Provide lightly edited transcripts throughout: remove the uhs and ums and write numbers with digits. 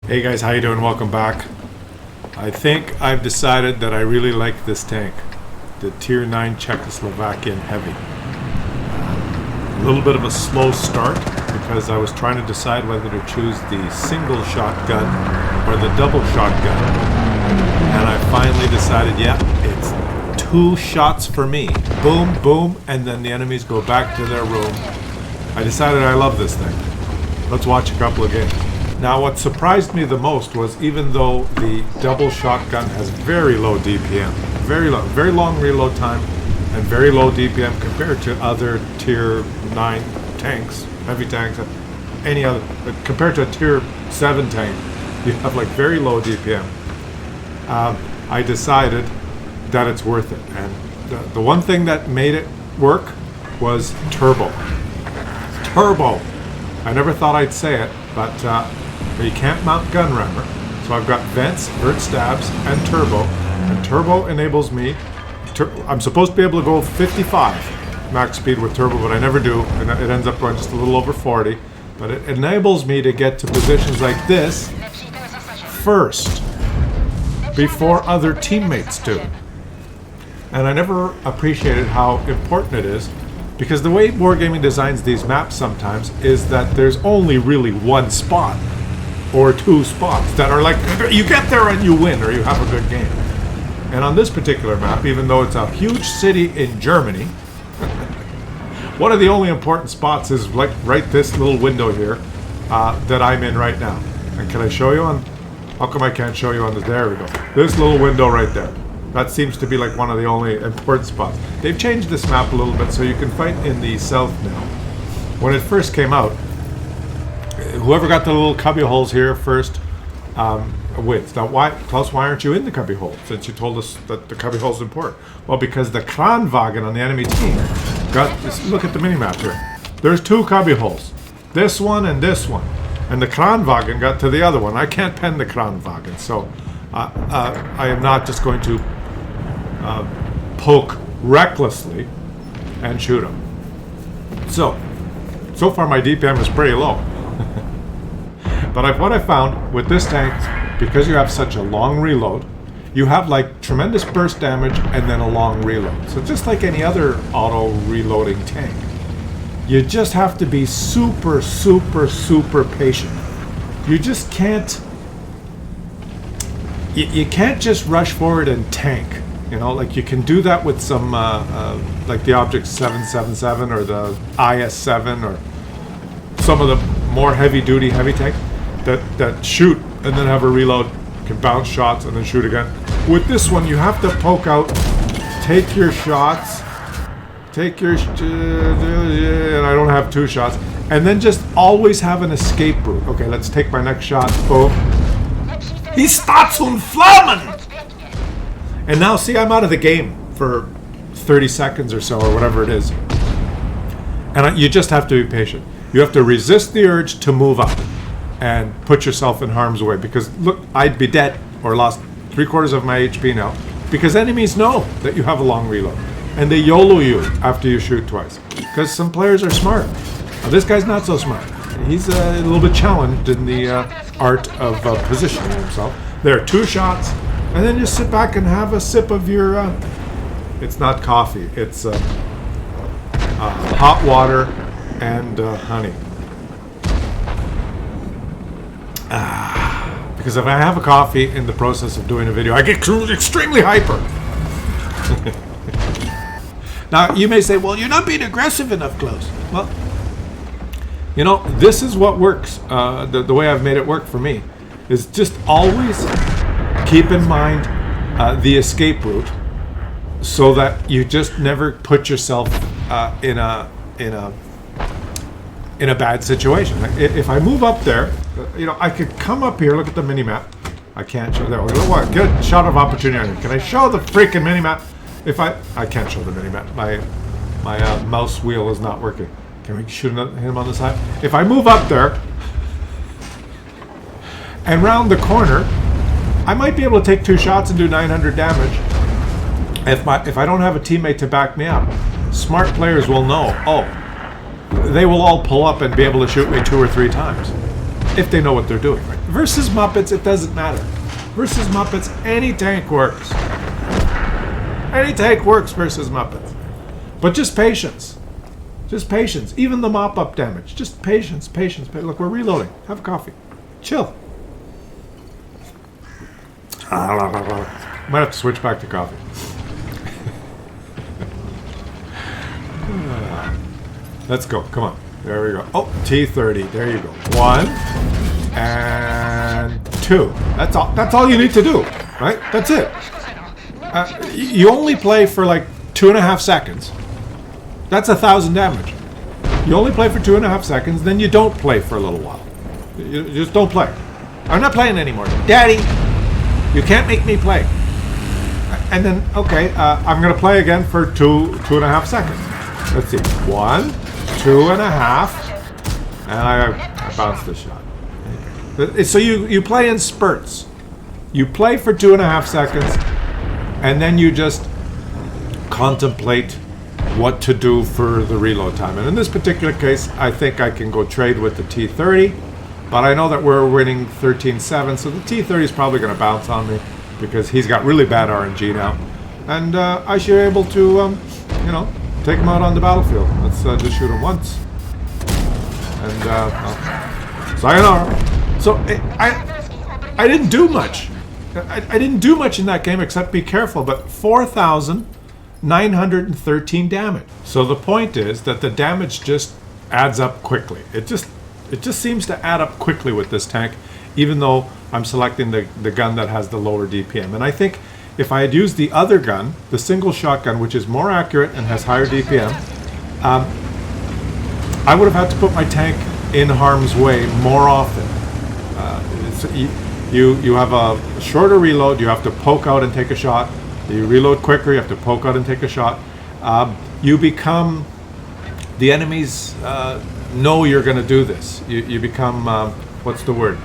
Hey guys, how you doing? Welcome back. I think I've decided that I really like this tank, the Tier 9 Czechoslovakian Heavy. A little bit of a slow start because I was trying to decide whether to choose the single shotgun or the double shotgun, and I finally decided, yeah, it's 2 shots for me. Boom, boom, and then the enemies go back to their room. I decided I love this thing. Let's watch a couple of games. Now, what surprised me the most was, even though the double shotgun has very low DPM, very low, very long reload time, and very low DPM compared to other Tier 9 tanks, heavy tanks, any other, compared to a Tier 7 tank, you have like very low DPM. I decided that it's worth it, and the one thing that made it work was turbo. Turbo! I never thought I'd say it, but you can't mount gun rammer, so I've got vents, vert stabs, and turbo. And turbo enables me, I'm supposed to be able to go 55 max speed with turbo, but I never do, and it ends up going just a little over 40. But it enables me to get to positions like this first, before other teammates do. And I never appreciated how important it is, because the way Wargaming designs these maps sometimes is that there's only really one spot or 2 spots that are like, you get there and you win, or you have a good game. And on this particular map, even though it's a huge city in Germany, one of the only important spots is like right this little window here that I'm in right now. And can I show you on, how come I can't show you on the, there we go. This little window right there. That seems to be like one of the only important spots. They've changed this map a little bit so you can fight in the south now. When it first came out, whoever got the little cubby holes here first wins. Now, Claus, why aren't you in the cubby hole, since you told us that the cubby hole is important? Well, because the Kranwagen on the enemy team got this, look at the mini-map here. There's 2 cubby holes. This one and this one. And the Kranwagen got to the other one. I can't pen the Kranwagen, so I am not just going to poke recklessly and shoot him. So far my DPM is pretty low. But what I found with this tank, because you have such a long reload, you have like tremendous burst damage and then a long reload. So just like any other auto reloading tank, you just have to be super, super, super patient. You just can't, you can't just rush forward and tank. You know, like you can do that with some, like the Object 777 or the IS-7 or some of the more heavy-duty heavy tanks that shoot and then have a reload, can bounce shots and then shoot again. With this one, you have to poke out, take your shots, take your, and I don't have 2 shots, and then just always have an escape route. Okay, let's take my next shot. Boom. He starts on Flammen! And now, see, I'm out of the game for 30 seconds or so, or whatever it is. And you just have to be patient. You have to resist the urge to move up and put yourself in harm's way. Because, look, I'd be dead or lost 3/4 of my HP now. Because enemies know that you have a long reload. And they YOLO you after you shoot twice. Because some players are smart. Now, this guy's not so smart. He's a little bit challenged in the art of positioning himself. There are 2 shots. And then just sit back and have a sip of your, it's not coffee, it's hot water and honey. Because if I have a coffee in the process of doing a video, I get extremely hyper. Now, you may say, well, you're not being aggressive enough, Claus. Well, you know, this is what works. The way I've made it work for me is just always keep in mind the escape route, so that you just never put yourself in a bad situation. Like if I move up there, you know, I could come up here. Look at the mini map. I can't show there. What? Good shot of opportunity. Can I show the freaking mini map? If I can't show the mini map. My mouse wheel is not working. Can we shoot him on the side? If I move up there and round the corner, I might be able to take 2 shots and do 900 damage. If I don't have a teammate to back me up, smart players will know, oh, they will all pull up and be able to shoot me 2 or 3 times. If they know what they're doing, right? Versus Muppets, it doesn't matter. Versus Muppets, any tank works. Any tank works versus Muppets. But just patience. Just patience. Even the mop-up damage. Just patience, patience. Look, we're reloading. Have a coffee. Chill. Might have to switch back to coffee. Let's go. Come on. There we go. Oh, T30. There you go. 1 and 2. That's all. That's all you need to do, right? That's it. You only play for like 2.5 seconds. That's 1,000 damage. You only play for 2.5 seconds, then you don't play for a little while. You just don't play. I'm not playing anymore. Daddy, you can't make me play. And then, okay, I'm going to play again for 2.5 seconds. Let's see. 1, 2.5, and I bounced the shot. So you play in spurts. You play for 2.5 seconds, and then you just contemplate what to do for the reload time. And in this particular case, I think I can go trade with the T30, but I know that we're winning 13-7, so the T30 is probably going to bounce on me because he's got really bad RNG now. And I should be able to, take him out on the battlefield. Let's just shoot him once. And, sayonara. So I didn't do much. I didn't do much in that game except be careful, but 4,913 damage. So the point is that the damage just adds up quickly. It just seems to add up quickly with this tank, even though I'm selecting the gun that has the lower DPM. And I think if I had used the other gun, the single shotgun, which is more accurate and has higher DPM, I would have had to put my tank in harm's way more often. You have a shorter reload, you have to poke out and take a shot. You reload quicker, you have to poke out and take a shot. You become, the enemies know you're going to do this. You become, what's the word?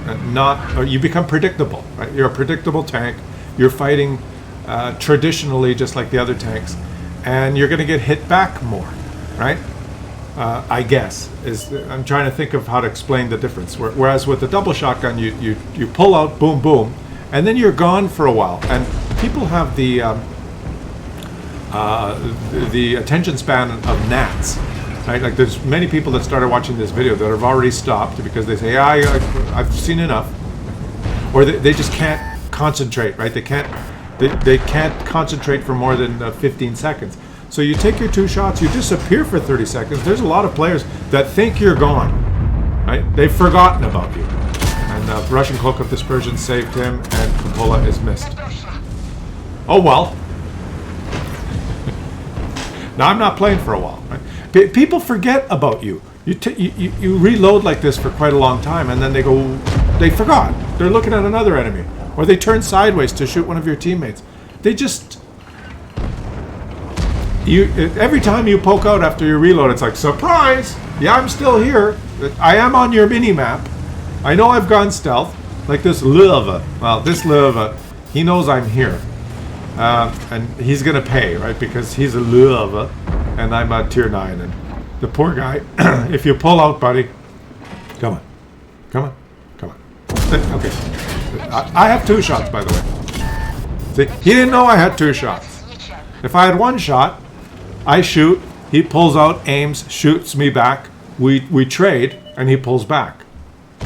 You become predictable, right? You're a predictable tank. You're fighting traditionally just like the other tanks, and you're going to get hit back more, right? I guess I'm trying to think of how to explain the difference. Whereas with the double shotgun, you pull out, boom, boom, and then you're gone for a while. And people have the attention span of gnats, right? Like there's many people that started watching this video that have already stopped because they say, yeah, I've seen enough, or they just can't concentrate, right? They can't concentrate for more than 15 seconds. So you take your 2 shots, you disappear for 30 seconds. There's a lot of players that think you're gone, right? They've forgotten about you. And Russian Cloak of Dispersion saved him, and Cupola is missed. Oh well. Now I'm not playing for a while, right? People forget about you. You reload like this for quite a long time, and then they forgot. They're looking at another enemy. Or they turn sideways to shoot one of your teammates. They just... every time you poke out after you reload, it's like, surprise! Yeah, I'm still here. I am on your mini-map. I know I've gone stealth. Like this Lova. Well, this Lova, he knows I'm here. And he's going to pay, right? Because he's a Lova, and I'm a tier 9. And the poor guy, if you pull out, buddy, come on. Come on. Come on. Okay. I have 2 shots, by the way. See, he didn't know I had 2 shots. If I had 1 shot, I shoot, he pulls out, aims, shoots me back, we trade, and he pulls back.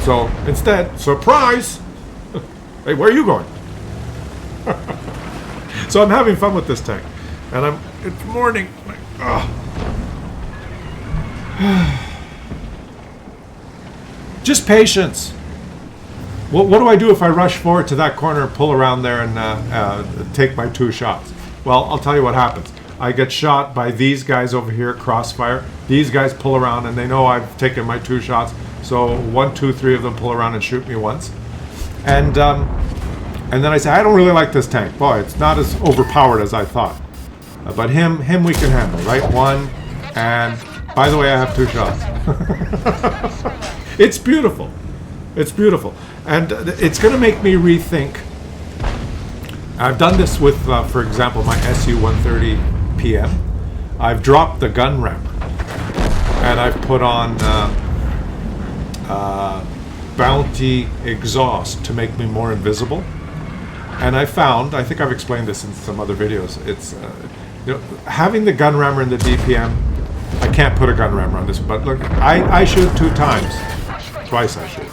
So instead, surprise! Hey, where are you going? So I'm having fun with this tank, and it's morning. Just patience. What do I do if I rush forward to that corner, pull around there, and take my 2 shots? Well, I'll tell you what happens. I get shot by these guys over here, crossfire. These guys pull around, and they know I've taken my 2 shots. So 1, 2, 3 of them pull around and shoot me once. And then I say, I don't really like this tank. Boy, it's not as overpowered as I thought. But him we can handle, right? 1, and by the way, I have 2 shots. It's beautiful. It's beautiful. And it's going to make me rethink. I've done this with, for example, my SU-130 PM. I've dropped the gun rammer, and I've put on bounty exhaust to make me more invisible. And I found, I think I've explained this in some other videos, it's having the gun rammer in the DPM. I can't put a gun rammer on this, but look, I shoot 2 times. Twice I shoot.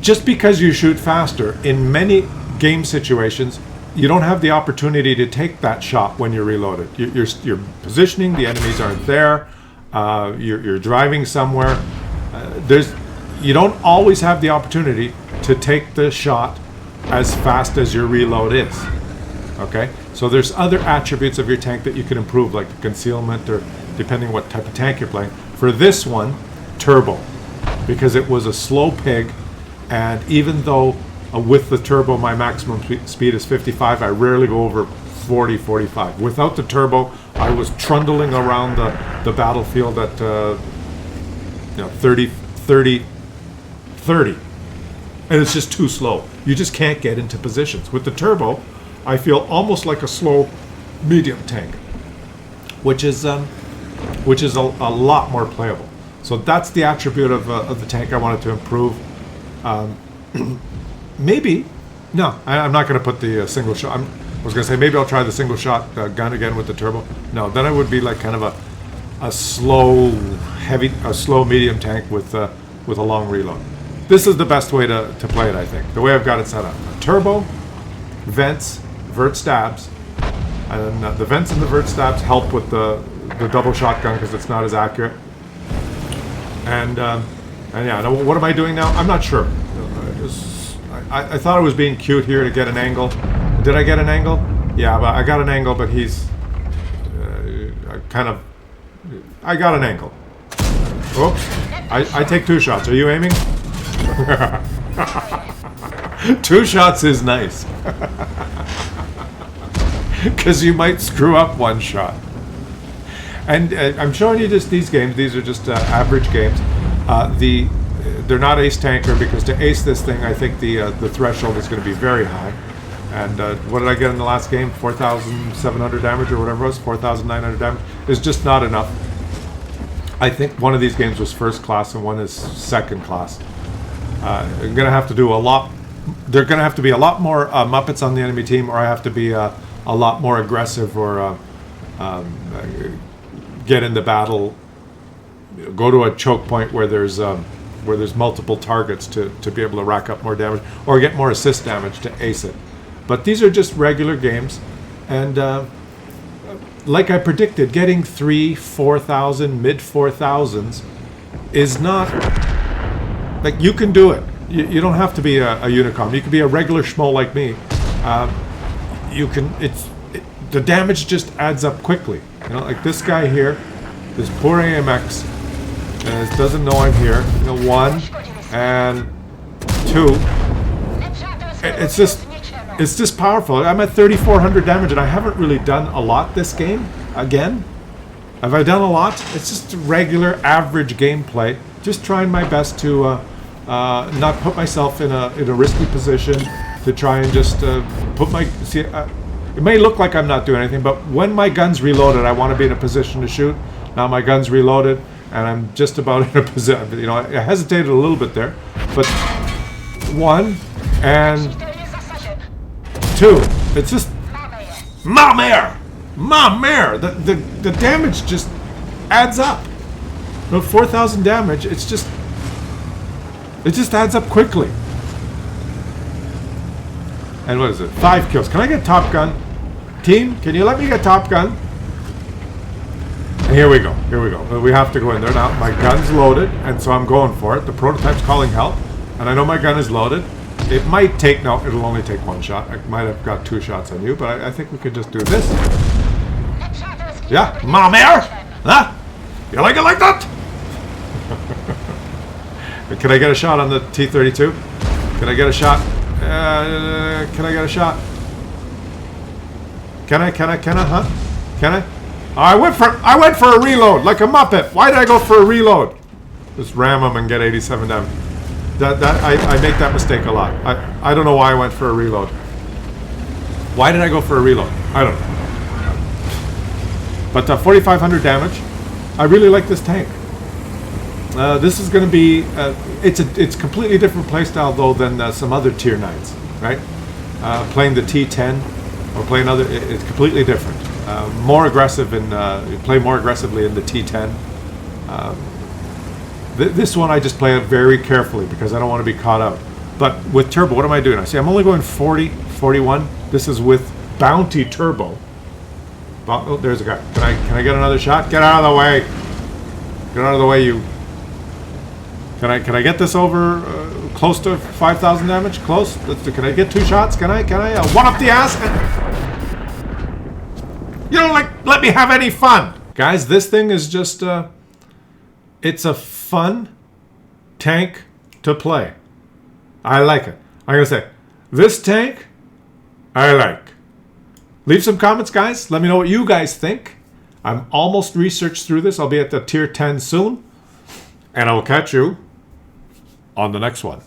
Just because you shoot faster, in many game situations, you don't have the opportunity to take that shot when you're reloaded. You're positioning, the enemies aren't there, you're driving somewhere. You don't always have the opportunity to take the shot as fast as your reload is. Okay? So there's other attributes of your tank that you can improve, like the concealment, or depending what type of tank you're playing. For this one, turbo, because it was a slow pig, and even though with the turbo my maximum speed is 55, I rarely go over 40, 45. Without the turbo, I was trundling around the battlefield at 30, 30, 30. And it's just too slow. You just can't get into positions. With the turbo, I feel almost like a slow medium tank, which is a lot more playable. So that's the attribute of the tank I wanted to improve. Maybe, no, I'm not going to put the single shot. I was going to say maybe I'll try the single shot gun again with the turbo. No, then I would be like kind of a slow medium tank with a long reload. This is the best way to play it, I think. The way I've got it set up: turbo, vents, vert stabs, and the vents and the vert stabs help with the double shotgun because it's not as accurate. And yeah, now what am I doing now? I'm not sure. I thought I was being cute here to get an angle. Did I get an angle? Yeah, but I got an angle, but he's I got an angle. Oops. I take 2 shots. Are you aiming? 2 shots is nice. Because you might screw up 1 shot. And I'm showing you just these games. These are just average games. They're not ace tanker, because to ace this thing, I think the threshold is going to be very high. And what did I get in the last game? 4,700 damage or whatever it was. 4,900 damage is just not enough. I think one of these games was first class and one is second class. I'm going to have to do a lot. There are going to have to be a lot more Muppets on the enemy team, or I have to be a lot more aggressive, or get in the battle, go to a choke point where there's multiple targets to be able to rack up more damage, or get more assist damage to ace it. But these are just regular games, and like I predicted, getting 3,000, 4,000, mid 4,000s is not, like, you can do it. You don't have to be a Unicom. You can be a regular schmo like me. The damage just adds up quickly. You know, like this guy here, this poor AMX, doesn't know I'm here. 1 and 2. It's just powerful. I'm at 3,400 damage, and I haven't really done a lot this game. Again, have I done a lot? It's just regular, average gameplay. Just trying my best to not put myself in a risky position. To try and just put my it may look like I'm not doing anything, but when my gun's reloaded, I want to be in a position to shoot. Now my gun's reloaded, and I'm just about in a position. You know, I hesitated a little bit there, but 1 and 2. It's just ma mère. The damage just adds up. 4,000 damage. It just adds up quickly. And what is it? 5 kills. Can I get Top Gun? Team, can you let me get Top Gun? And here we go. We have to go in there now. My gun's loaded, and so I'm going for it. The prototype's calling help, and I know my gun is loaded. It might take, no, it'll only take 1 shot. I might have got 2 shots on you, but I think we could just do this. Yeah, ma mère? Huh? You like it like that? Can I get a shot on the T-32? Can I get a shot? Can I get a shot? Can I, huh? Can I? I went for a reload, like a Muppet. Why did I go for a reload? Just ram him and get 87 damage. I make that mistake a lot. I don't know why I went for a reload. Why did I go for a reload? I don't know. But 4,500 damage. I really like this tank. This is going to be, it's completely different playstyle though than some other tier 9s, right? Playing the T10 or playing other, it's completely different. More aggressive and play more aggressively in the T10. This one I just play it very carefully because I don't want to be caught out. But with turbo, what am I doing? I see I'm only going 40, 41. This is with Bounty Turbo. Oh, there's a guy. Can I get another shot? Get out of the way. Get out of the way, you. Can I get this over close to 5,000 damage? Close. Can I get 2 shots? Can I one up the ass? You don't let me have any fun, guys. This thing is just it's a fun tank to play. I like it. I'm gonna say this tank I like. Leave some comments, guys. Let me know what you guys think. I'm almost researched through this. I'll be at the tier 10 soon. And I will catch you on the next one.